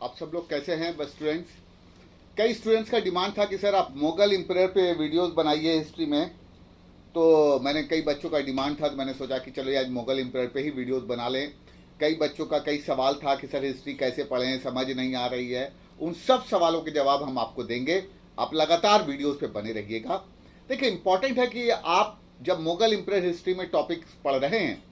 आप सब लोग कैसे हैं बस स्टूडेंट्स। कई स्टूडेंट्स का डिमांड था कि सर आप मुगल एम्पायर पे वीडियोस बनाइए हिस्ट्री में। तो मैंने कई बच्चों का डिमांड था तो मैंने सोचा कि चलो आज मुगल एम्पायर पे ही वीडियोस बना लें। कई बच्चों का कई सवाल था कि सर हिस्ट्री कैसे पढ़ें, समझ नहीं आ रही है। उन सब सवालों के जवाब हम आपको देंगे। आप लगातार वीडियोज़ पे बने रहिएगा। देखिए इंपॉर्टेंट है कि आप जब मुगल एम्पायर हिस्ट्री में टॉपिक्स पढ़ रहे हैं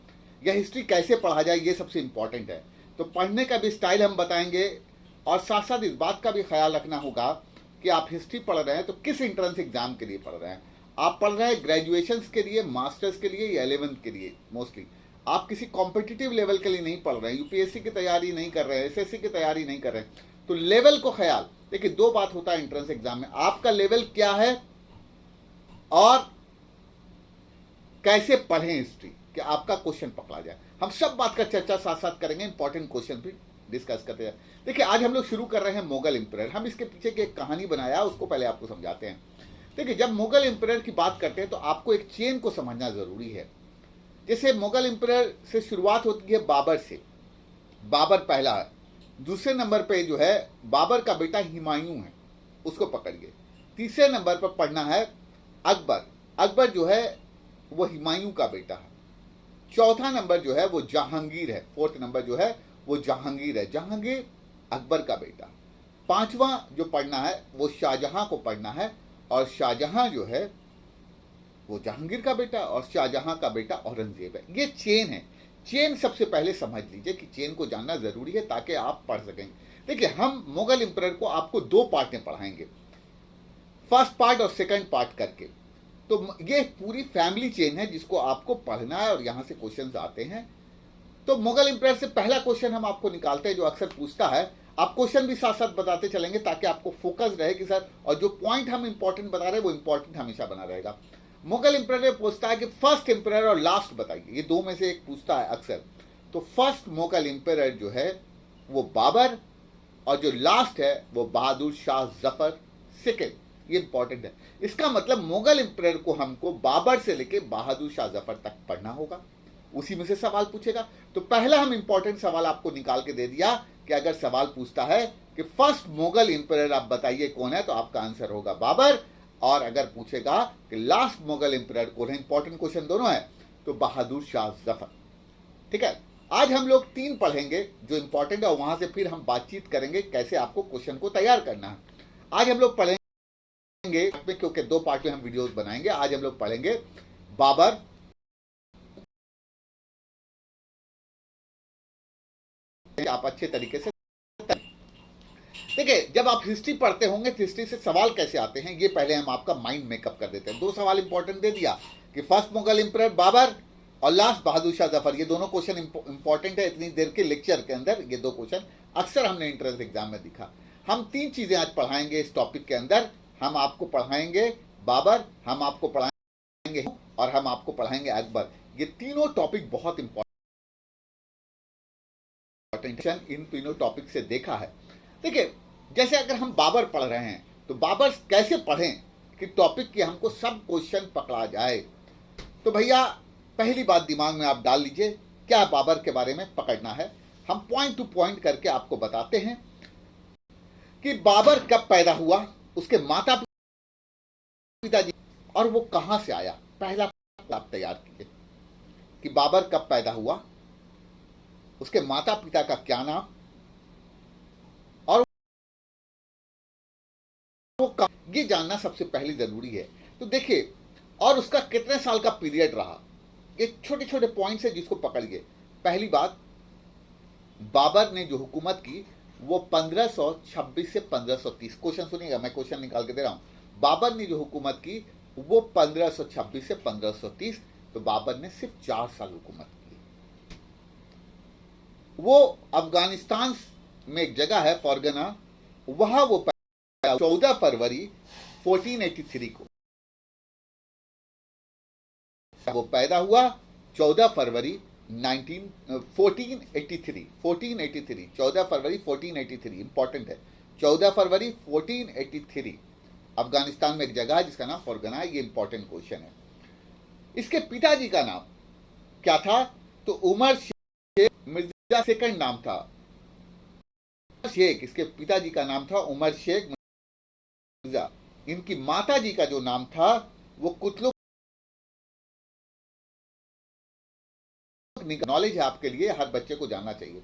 या हिस्ट्री कैसे पढ़ा जाए, ये सबसे इंपॉर्टेंट है। तो पढ़ने का भी स्टाइल हम बताएंगे और साथ साथ इस बात का भी ख्याल रखना होगा कि आप हिस्ट्री पढ़ रहे हैं तो किस एंट्रेंस एग्जाम के लिए पढ़ रहे हैं। आप पढ़ रहे हैं ग्रेजुएशन के लिए, मास्टर्स के लिए या 11th के लिए। मोस्टली आप किसी कॉम्पिटिटिव लेवल के लिए नहीं पढ़ रहे हैं, यूपीएससी की तैयारी नहीं कर रहे हैं, एसएससी की तैयारी नहीं कर रहे हैं। तो लेवल को ख्याल देखिए, दो बात होता है एंट्रेंस एग्जाम में, आपका लेवल क्या है और कैसे पढ़ें हिस्ट्री कि आपका क्वेश्चन पकड़ा जाए। हम सब बात का चर्चा साथ साथ करेंगे, इंपॉर्टेंट क्वेश्चन भी डिस्कस करते हैं। देखिए आज हम लोग शुरू कर रहे हैं मुगल एम्पायर। हम इसके पीछे की एक कहानी बनाया, उसको पहले आपको समझाते हैं। देखिए जब मुगल एम्पायर की बात करते हैं तो आपको एक चेन को समझना जरूरी है। जैसे मुगल एम्पायर से शुरुआत होती है बाबर से। बाबर पहला है, दूसरे नंबर पे जो है बाबर का बेटा हुमायूं है, उसको पकड़िए। तीसरे नंबर पर पढ़ना है अकबर। अकबर जो है वो हुमायूं का बेटा है। चौथा नंबर जो है वो जहांगीर है। फोर्थ नंबर जो है वो जहांगीर है। जहांगीर अकबर का बेटा। पांचवा जो पढ़ना है वो शाहजहां को पढ़ना है, और शाहजहां जो है वो जहांगीर का बेटा और शाहजहां का बेटा औरंगजेब है। ये चेन है। चेन सबसे पहले समझ लीजिए कि चेन को जानना जरूरी है ताकि आप पढ़ सकेंगे। देखिए हम मुगल एम्पायर को आपको दो पार्ट में पढ़ाएंगे, फर्स्ट पार्ट और सेकंड पार्ट करके। तो ये पूरी फैमिली चेन है जिसको आपको पढ़ना है और यहां से क्वेश्चंस आते हैं। तो मुगल एम्पायर से पहला क्वेश्चन हम आपको निकालते हैं जो अक्सर पूछता है। आप क्वेश्चन भी साथ साथ बताते चलेंगे ताकि आपको फोकस रहे कि सर, और जो पॉइंट हम इंपॉर्टेंट बता रहे हैं वो इंपॉर्टेंट हमेशा बना रहेगा। मुगल एम्पायर में पूछता है कि फर्स्ट एम्पायर और लास्ट बताइए, ये दो में से एक पूछता है अक्सर। तो फर्स्ट मुगल एम्पायर जो है वो बाबर, और जो लास्ट है वो बहादुर शाह जफर सेकेंड। ये इंपॉर्टेंट है। इसका मतलब मुगल एम्पायर को हमको बाबर से लेके बहादुर शाह जफर तक पढ़ना होगा, उसी में से सवाल पूछेगा। तो पहला हम इंपॉर्टेंट सवाल आपको निकाल के दे दिया कि अगर सवाल पूछता है कि फर्स्ट मुगल एम्पायर आप बताइए कौन है, तो आपका आंसर होगा बाबर। और अगर पूछेगा कि लास्ट मुगल एम्पायर कौन है, इंपॉर्टेंट क्वेश्चन दोनों है, तो बहादुर शाह जफर। ठीक है, आज हम लोग तीन पढ़ेंगे जो इंपॉर्टेंट है और वहां से फिर हम बातचीत करेंगे कैसे आपको क्वेश्चन को तैयार करना है। आज हम लोग पढ़ेंगे क्योंकि दो पार्ट में हम वीडियोस बनाएंगे। आज हम लोग पढ़ेंगे बाबर, आप अच्छे तरीके से देखिए। जब आप हिस्ट्री पढ़ते होंगे तो हिस्ट्री से सवाल कैसे आते हैं ये पहले हम आपका माइंड मेकअप कर देते हैं। दो सवाल इंपॉर्टेंट दे दिया कि फर्स्ट मुगल एम्पायर बाबर और लास्ट बहादुर शाह जफर। ये दोनों क्वेश्चन इंपॉर्टेंट है इतनी देर के लेक्चर के अंदर। ये दो क्वेश्चन अक्सर हमने एंट्रेंस एग्जाम में दिखा। हम तीन चीजें आज पढ़ाएंगे इस टॉपिक के अंदर। हम आपको पढ़ाएंगे बाबर, हम आपको पढ़ाएंगे और हम आपको पढ़ाएंगे अकबर। ये तीनों टॉपिक बहुत इंपॉर्टेंट, इन तीनों टॉपिक से देखा है। देखिए जैसे अगर हम बाबर पढ़ रहे हैं तो बाबर कैसे पढ़ें कि टॉपिक की हमको सब क्वेश्चन पकड़ा जाए। तो भैया पहली बात दिमाग में आप डाल लीजिए क्या बाबर के बारे में पकड़ना है। हम पॉइंट टू पॉइंट करके आपको बताते हैं कि बाबर कब पैदा हुआ, उसके माता पिताजी, और वो कहां से आया। पहला आप तैयार कीजिए कि बाबर कब पैदा हुआ, उसके माता पिता का क्या नाम, और वो ये जानना सबसे पहले जरूरी है। तो देखिए, और उसका कितने साल का पीरियड रहा। ये छोटे छोटे पॉइंट्स है जिसको पकड़िए। पहली बात, बाबर ने जो हुकूमत की वो 1526 से 1530। क्वेश्चन सुनिएगा, मैं क्वेश्चन निकाल के दे रहा हूं। बाबर ने जो हुकूमत की वो 1526 से 1530। तो बाबर ने सिर्फ 4 साल हुकूमत की। वो अफगानिस्तान में एक जगह है फरगना, वहां वो 14 फरवरी 1483 को वो पैदा हुआ। 14 फरवरी 1483 14 फरवरी 1483 इंपॉर्टेंट है। 14 फरवरी 1483 अफगानिस्तान में एक जगह है जिसका नाम फरगना है। ये इंपॉर्टेंट क्वेश्चन है। इसके पिताजी का नाम क्या था, तो उमर शेख मिर्जा सेकंड नाम था। शेख, इसके पिताजी का नाम था उमर शेख मिर्जा। इनकी माता जी का जो नाम था वो कुतलुक। नॉलेज है आपके लिए, हर बच्चे को जानना चाहिए।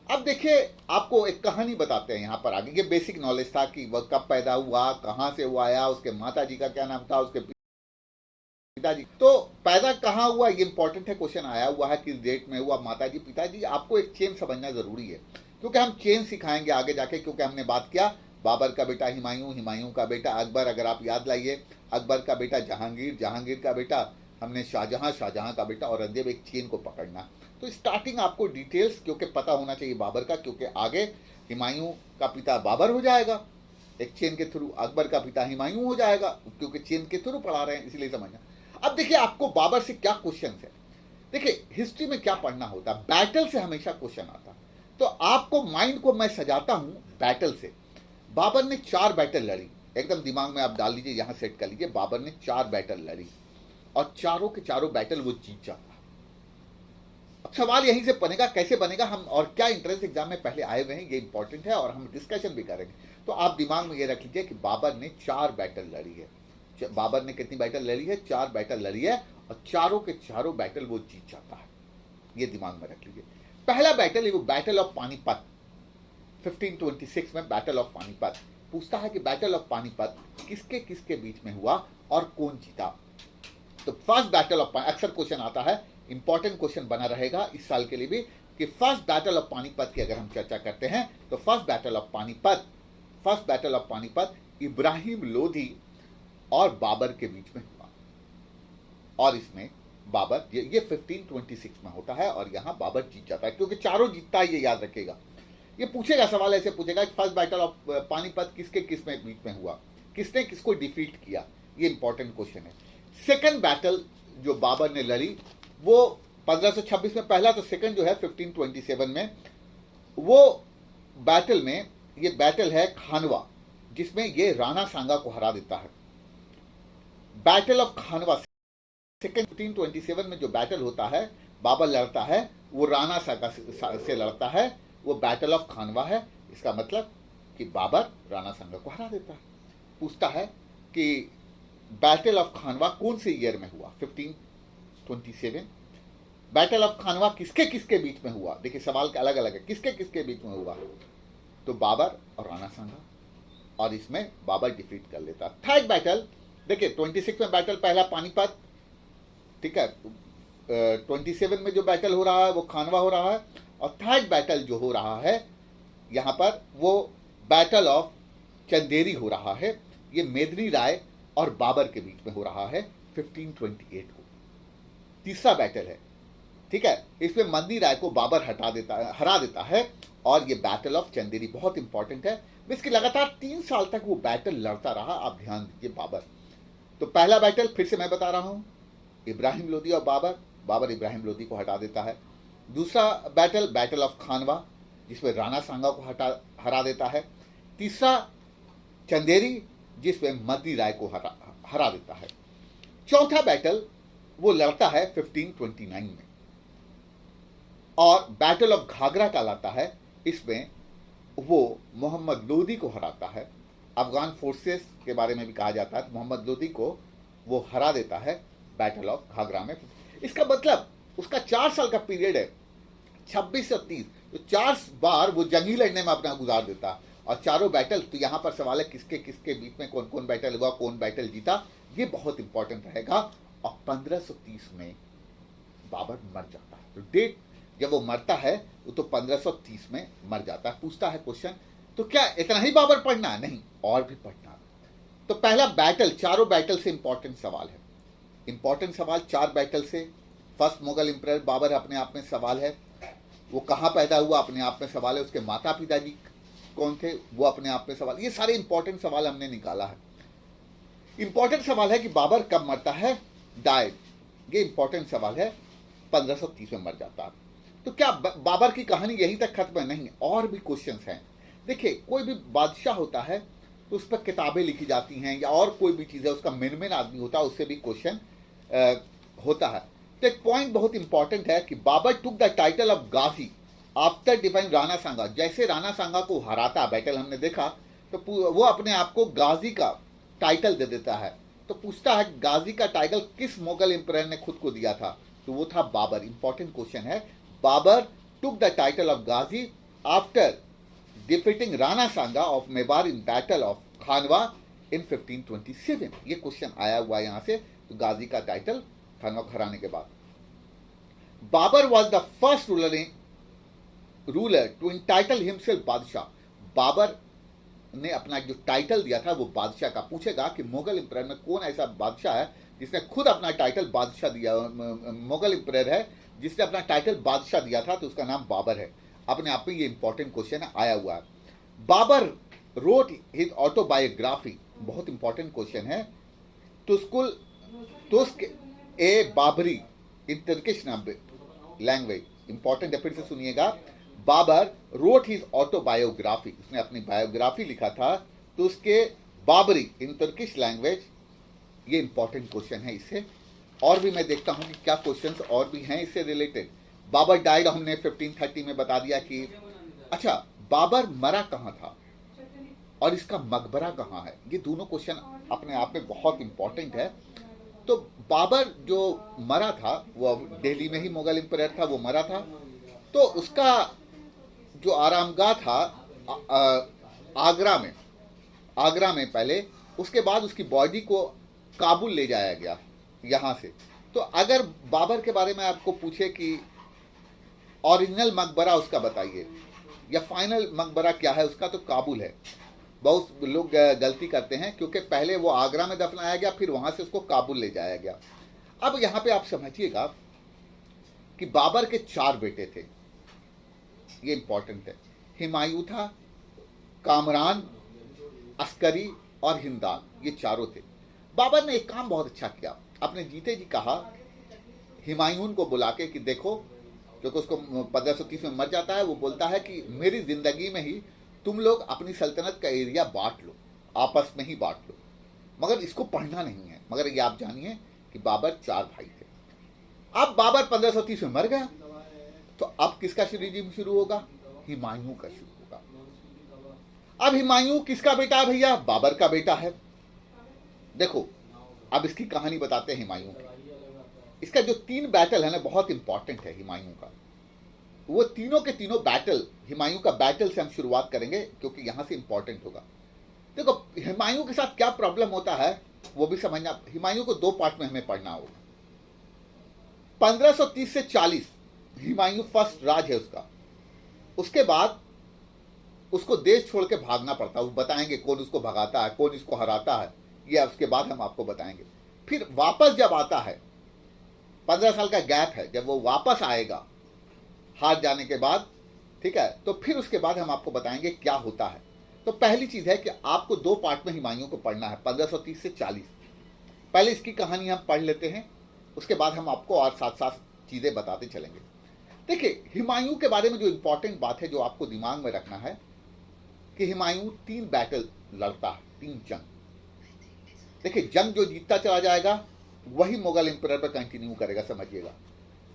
अब देखिए, आपको एक कहानी बताते हैं यहां पर आगे। ये बेसिक नॉलेज था कि वह कब पैदा हुआ, कहां से वो आया, उसके माता जी का क्या नाम था, उसके पिताजी। तो पैदा कहां हुआ ये इंपॉर्टेंट है, क्वेश्चन आया हुआ है किस डेट में हुआ, माताजी पिताजी। आपको एक चेन समझना जरूरी है, क्योंकि हम चेन सिखाएंगे आगे जाके। क्योंकि हमने बात किया बाबर का बेटा हुमायूं, हुमायूं का बेटा अकबर, अगर आप याद लाइए, अकबर का बेटा जहांगीर, जहांगीर का बेटा हमने शाहजहां, शाहजहां का बेटा औरंगजेब। एक चेन को पकड़ना। तो स्टार्टिंग आपको डिटेल्स क्योंकि पता होना चाहिए बाबर का, क्योंकि आगे हुमायूं का पिता बाबर हो जाएगा एक चेन के थ्रू, अकबर का पिता हुमायूं हो जाएगा, क्योंकि चेन के थ्रू पढ़ा रहे हैं इसलिए समझना। अब देखिए, आपको बाबर से क्या क्वेश्चन है। देखिए, हिस्ट्री में क्या पढ़ना होता है, बैटल से हमेशा क्वेश्चन आता है। तो आपको माइंड को मैं सजाता हूं बैटल से। बाबर ने 4 बैटल लड़ी, एकदम दिमाग में आप डाल लीजिए, यहां सेट कर लीजिए। बाबर ने 4 बैटल लड़ी और चारों के चारों बैटल वो जीत जाता। अब सवाल यहीं से बनेगा, कैसे बनेगा हम, और क्या इंट्रेंस एग्जाम में पहले आए हुए हैं, ये इंपॉर्टेंट है और हम डिस्कशन भी करेंगे। तो आप दिमाग में ये रख लीजिए कि बाबर ने 4 बैटल लड़ी है। बाबर ने कितनी बैटल लड़ी है, 4 बैटल लड़ी है, और चारों के चारों बैटल वो जीत जाता है। ये दिमाग में रख लीजिए। पहला बैटल है वो बैटल ऑफ पानीपत, 1526 में बैटल ऑफ पानीपत। पूछता है कि बैटल ऑफ पानीपत किसके किसके बीच में हुआ और कौन जीता। तो फर्स्ट बैटल ऑफ, अक्सर क्वेश्चन आता है, इंपॉर्टेंट क्वेश्चन बना रहेगा इस साल के लिए भी, कि फर्स्ट बैटल ऑफ पानीपत की अगर हम चर्चा करते हैं तो first battle of Panipat Ibrahim Lodhi और बाबर के बीच में हुआ। और इसमें बाबर, ये 1526 में होता है और यहां बाबर जीत जाता है, क्योंकि चारों जीतता है, ये याद रखेगा। ये पूछेगा सवाल, ऐसे पूछेगा कि फर्स्ट बैटल ऑफ पानीपत किसके किस में बीच में हुआ, किसने किसको डिफीट किया, ये इंपॉर्टेंट क्वेश्चन है। सेकंड बैटल जो बाबर ने लड़ी वो 1526 में पहला, तो सेकंड जो है 1527 में। वो बैटल में, ये बैटल है खानवा, जिसमें ये राणा सांगा को हरा देता है। बैटल ऑफ खानवा, सेकंड 1527 में जो बैटल होता है, बाबर लड़ता है, वो राणा सांगा से लड़ता है, वो बैटल ऑफ खानवा है। इसका मतलब कि बाबर राणा सांगा को हरा देता है। पूछता है कि बैटल ऑफ खानवा कौन से ईयर में हुआ, 1527। बैटल ऑफ खानवा किसके किसके बीच में हुआ, देखिए सवाल अलग अलग है, किसके किसके बीच में हुआ, तो बाबर और राणा सांगा, और इसमें बाबर डिफीट कर लेता। थर्ड बैटल देखिए, 26 में बैटल पहला पानीपत, ठीक है, 27 में जो बैटल हो रहा है वो खानवा हो रहा है, और थर्ड बैटल जो हो रहा है यहां पर वो बैटल ऑफ चंदेरी हो रहा है। ये मेदिनी राय और बाबर के बीच में हो रहा है 1528 को। तीसरा बैटल है, ठीक है, इसमें मेदिनी राय को बाबर हरा देता है, और ये बैटल ऑफ चंदेरी बहुत इंपॉर्टेंट है। इसकी लगातार 3 साल तक वो बैटल लड़ता रहा, आप ध्यान दीजिए बाबर। तो पहला बैटल फिर से मैं बता रहा हूं, इब्राहिम लोदी और बाबर इब्राहिम लोदी को हटा देता है। दूसरा बैटल, बैटल ऑफ खानवा, जिसमें राणा सांगा को हरा देता है। तीसरा चंदेरी, जिसमें मेदिनी राय को हरा देता है। चौथा बैटल वो लड़ता है 1529 में, और बैटल ऑफ घाघरा कहलाता है। इसमें वो मोहम्मद लोदी को हराता है। अफगान फोर्सेस के बारे में भी कहा जाता है, तो मोहम्मद लोदी को वो हरा देता है बैटल ऑफ घाघरा में। इसका मतलब उसका 4 साल का पीरियड है, 26 और 30, तो 4 बार वो जंगी लड़ने में अपना गुजार देता है, और चारों बैटल। तो यहां पर सवाल है किसके किसके बीच में कौन कौन बैटल हुआ, कौन बैटल जीता, ये बहुत इंपॉर्टेंट रहेगा। और 1530 में बाबर मर जाता है। तो डेट जब वो मरता है वो तो 1530 में मर जाता है। पूछता है क्वेश्चन, तो क्या इतना ही बाबर पढ़ना, नहीं और भी पढ़ना। तो पहला बैटल, चारों बैटल से इंपॉर्टेंट सवाल है, इंपॉर्टेंट सवाल 4 बैटल से। फर्स्ट मुगल एम्परर बाबर अपने आप में सवाल है, वो कहाँ पैदा हुआ अपने आप में सवाल है, उसके माता पिताजी कौन थे वो अपने आप में सवाल। ये सारे इंपॉर्टेंट सवाल हमने निकाला है। इंपॉर्टेंट सवाल है कि बाबर कब मरता है, डाइड, ये इंपॉर्टेंट सवाल है, 1530 में मर जाता है। तो क्या बाबर की कहानी यहीं तक खत्म है, नहीं, और भी क्वेश्चंस हैं। देखिए, कोई भी बादशाह होता है तो उस पर किताबें लिखी जाती हैं, या और कोई भी चीज़ है, उसका मेन आदमी होता है, उससे भी क्वेश्चन होता है। तो एक पॉइंट बहुत इंपॉर्टेंट है कि Babur took the title of Ghazi after defeating Rana Sanga, जैसे राणा सांगा को हराता बैटल हमने देखा, तो वो अपने आप को गाजी का टाइटल दे देता है। तो पूछता है गाजी का टाइटल किस मुगल एम्परर ने खुद को दिया था, तो वो था बाबर। इंपॉर्टेंट क्वेश्चन है। Babur took the title of Ghazi after defeating Rana Sanga of Mewar in battle of Khanwa in 1527। ये क्वेश्चन आया हुआ यहां से। तो गाजी का टाइटल खानवा को हराने के बाद। Babur was the first ruler to entitle himself बादशाह। बाबर ने अपना जो टाइटल दिया था वो बादशाह का। पूछेगा कि मुगल एम्परर में कौन ऐसा बादशाह है जिसने खुद अपना टाइटल बादशाह दिया, मुगल एम्परर है जिसने अपना टाइटल बादशाह दिया था, तो उसका नाम बाबर है। अपने आप में ये इंपॉर्टेंट क्वेश्चन आया हुआ है। बाबर रोट हिज ऑटोबायोग्राफी, बहुत इंपॉर्टेंट क्वेश्चन है। तुस्क ए बाबरी इन तुर्किश लैंग्वेज। इंपॉर्टेंट है, फिर से सुनिएगा। बाबर रोट हिज ऑटोबायोग्राफी, उसने अपनी बायोग्राफी लिखा था, तो उसके बाबरी इन तुर्किश लैंग्वेज। ये इंपॉर्टेंट क्वेश्चन है। इससे और भी मैं देखता हूं कि क्या क्वेश्चंस और भी हैं इससे रिलेटेड। बाबर डाइड हमने 1530 में बता दिया कि अच्छा, बाबर मरा कहां था और इसका मकबरा कहां है। ये दोनों क्वेश्चन अपने आप में बहुत इंपॉर्टेंट है। तो बाबर जो मरा था वो दिल्ली में ही मुगल एम्परर था, वो मरा था। तो उसका जो आरामगाह था आगरा में पहले, उसके बाद उसकी बॉडी को काबुल ले जाया गया यहाँ से। तो अगर बाबर के बारे में आपको पूछे कि ओरिजिनल मकबरा उसका बताइए या फाइनल मकबरा क्या है उसका, तो काबुल है। बहुत लोग गलती करते हैं क्योंकि पहले वो आगरा में दफनाया गया, फिर वहाँ से उसको काबुल ले जाया गया। अब यहाँ पे आप समझिएगा कि बाबर के 4 बेटे थे। ये इंपॉर्टेंट है। हुमायूं था, कामरान, अस्करी और हिंदाल, ये चारों थे। बाबर ने एक काम बहुत अच्छा किया। अपने जीते जी कहा हुमायूं को बुला के कि देखो, क्योंकि उसको 1530 में मर जाता है, वो बोलता है कि मेरी जिंदगी में ही तुम लोग अपनी सल्तनत का एरिया बांट लो, आपस में ही बांट लो, मगर इसको पढ़ना नहीं है। मगर ये आप जानिए कि बाबर 4 भाई थे। अब बाबर 1530 में मर गया, तो अब किसका रिजीम शुरू होगा? हुमायूं का शुरू होगा। अब हुमायूं किसका बेटा है भैया? बाबर का बेटा है। देखो, अब इसकी कहानी बताते हैं हुमायूं की। इसका जो 3 बैटल है ना, बहुत इंपॉर्टेंट है हुमायूं का। वो तीनों के तीनों बैटल, हुमायूं का बैटल से हम शुरुआत करेंगे क्योंकि यहां से इंपॉर्टेंट होगा। देखो, हुमायूं के साथ क्या प्रॉब्लम होता है वो भी समझना। हुमायूं को 2 पार्ट में हमें पढ़ना होगा। 1530 से 40 हुमायूं फर्स्ट राज है उसका। उसके बाद उसको देश छोड़ के भागना पड़ता है। वो बताएंगे कौन उसको भगाता है, कौन इसको हराता है, ये उसके बाद हम आपको बताएंगे। फिर वापस जब आता है, 15 साल का गैप है, जब वो वापस आएगा हार जाने के बाद, ठीक है, तो फिर उसके बाद हम आपको बताएंगे क्या होता है। तो पहली चीज है कि आपको 2 पार्ट में हुमायूं को पढ़ना है, 1530 से 40। पहले इसकी कहानी हम पढ़ लेते हैं, उसके बाद हम आपको और साथ साथ चीजें बताते चलेंगे। देखिए, हुमायूं के बारे में जो इंपॉर्टेंट बात है जो आपको दिमाग में रखना है कि हुमायूं 3 बैटल लड़ता है, 3 जंग। देखिए, जंग जो जीतता चला जाएगा वही मुगल एम्परर पर कंटिन्यू करेगा, समझिएगा।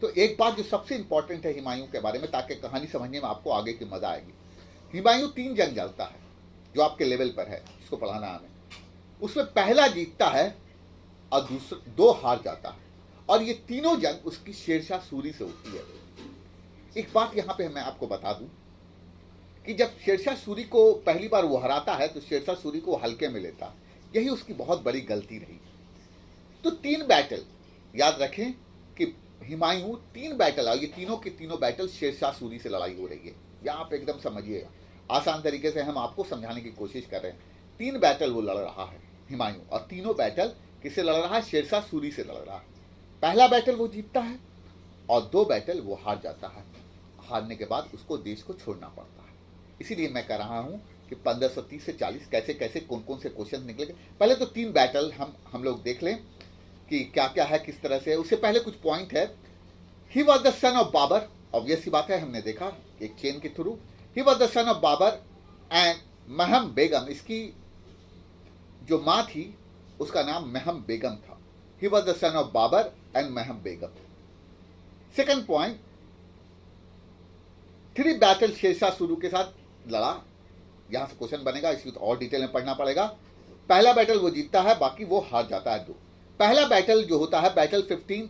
तो एक बात जो सबसे इंपॉर्टेंट है हुमायूं के बारे में, ताकि कहानी समझने में आपको आगे की मजा आएगी। हुमायूं 3 जंग लड़ता है जो आपके लेवल पर है, इसको पढ़ाना हमें। उसमें पहला जीतता है और दूसरा 2 हार जाता है, और ये तीनों जंग उसकी शेरशाह सूरी से होती है। एक बात यहां पे मैं आपको बता दूं कि जब शेरशाह सूरी को पहली बार वो हराता है तो शेरशाह सूरी को हल्के में लेता, यही उसकी बहुत बड़ी गलती रही। तो 3 बैटल याद रखें कि हुमायूं 3 बैटल, और ये तीनों के तीनों बैटल शेरशाह सूरी से लड़ाई हो रही है। यहाँ पे एकदम समझिएगा, आसान तरीके से हम आपको समझाने की कोशिश कर रहे हैं। 3 बैटल वो लड़ रहा है हुमायूं, और तीनों बैटल किससे लड़ रहा है? शेरशाह सूरी से लड़ रहा है। पहला बैटल वो जीतता है और 2 बैटल वो हार जाता है। हारने के बाद उसको देश को छोड़ना पड़ता है। इसीलिए मैं कह रहा हूं कि 1530 से 40 कैसे कैसे कौन कौन से क्वेश्चन निकलेंगे। पहले तो 3 बैटल हम लोग देख लें कि क्या क्या है, किस तरह से। उससे पहले कुछ पॉइंट है। He was the son of Babur, obvious सी बात है, हमने देखा एक चेन के through. He was the son of Babur and Maham Begum, इसकी जो माँ थी उसका नाम महम बेगम था। He was the son of Babur and Maham Begum. Second point, 3 battle Sher Shah Suri के साथ लड़ा। यहां से क्वेश्चन बनेगा, इसकी तो और डिटेल में पढ़ना पड़ेगा। पहला बैटल वो जीतता है, बाकी वो हार जाता है 2। पहला बैटल जो होता है बैटल 15